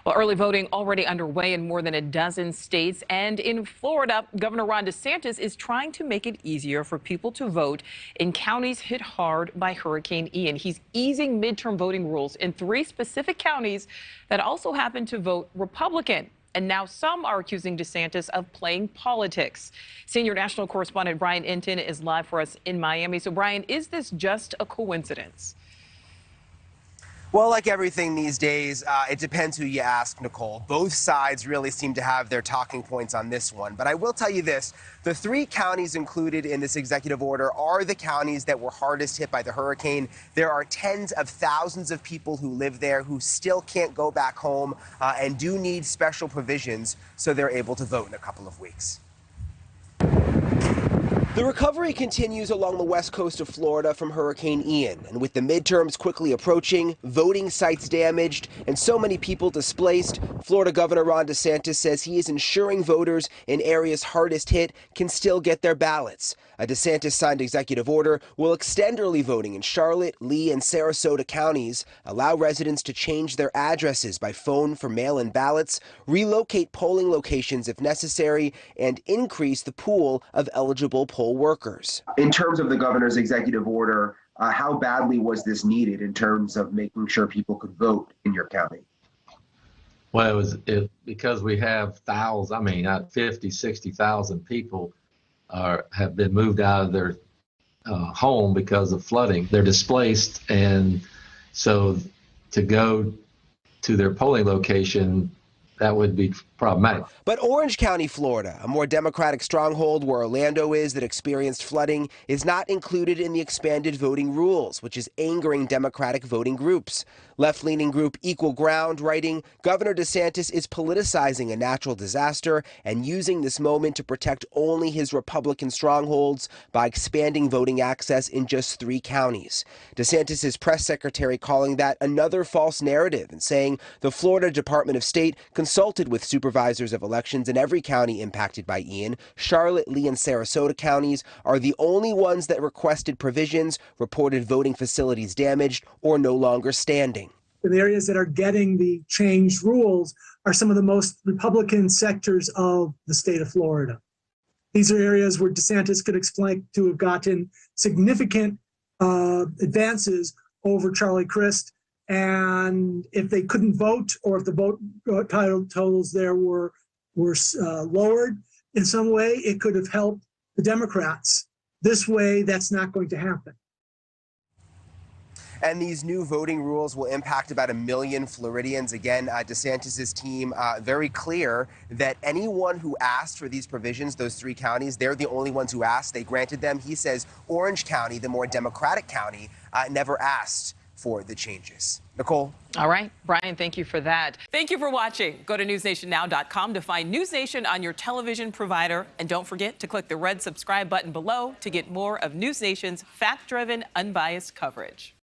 Well, early voting already underway in more than a dozen states. And in Florida, Governor Ron DeSantis is trying to make it easier for people to vote in counties hit hard by Hurricane Ian. He's easing midterm voting rules in 3 specific counties that also happen to vote Republican. And now some are accusing DeSantis of playing politics. Senior national correspondent Brian Inton is live for us in Miami. So, Brian, is this just a coincidence? Well, like everything these days, it depends who you ask, Nicole. Both sides really seem to have their talking points on this one. But I will tell you this, the 3 counties included in this executive order are the counties that were hardest hit by the hurricane. There are tens of thousands of people who live there who still can't go back home and do need special provisions so they're able to vote in a couple of weeks. The recovery continues along the west coast of Florida from Hurricane Ian, and with the midterms quickly approaching, voting sites damaged, and so many people displaced, Florida Governor Ron DeSantis says he is ensuring voters in areas hardest hit can still get their ballots. A DeSantis-signed executive order will extend early voting in Charlotte, Lee, and Sarasota counties, allow residents to change their addresses by phone for mail-in ballots, relocate polling locations if necessary, and increase the pool of eligible poll workers. In terms of the governor's executive order, how badly was this needed in terms of making sure people could vote in your county? Well, because we have thousands, 50, 60,000 people have been moved out of their home because of flooding. They're displaced, and so to go to their polling location, that would be problematic. But Orange County, Florida, a more Democratic stronghold where Orlando is that experienced flooding, is not included in the expanded voting rules, which is angering Democratic voting groups. Left-leaning group Equal Ground writing, Governor DeSantis is politicizing a natural disaster and using this moment to protect only his Republican strongholds by expanding voting access in just 3 counties. DeSantis' press secretary calling that another false narrative and saying the Florida Department of State consulted with supervisors of elections in every county impacted by Ian. Charlotte, Lee, and Sarasota counties are the only ones that requested provisions, reported voting facilities damaged or no longer standing. The areas that are getting the changed rules are some of the most Republican sectors of the state of Florida. These are areas where DeSantis could explain to have gotten significant advances over Charlie Crist. And if they couldn't vote, or if the vote totals there were lowered in some way, it could have helped the Democrats. This way, that's not going to happen. And these new voting rules will impact about 1 million Floridians. Again, DeSantis' team very clear that anyone who asked for these provisions, those 3 counties, they're the only ones who asked. They granted them. He says Orange County, the more Democratic county, never asked for the changes. Nicole? All right, Brian, thank you for that. Thank you for watching. Go to newsnationnow.com to find NewsNation on your television provider. And don't forget to click the red subscribe button below to get more of NewsNation's fact-driven, unbiased coverage.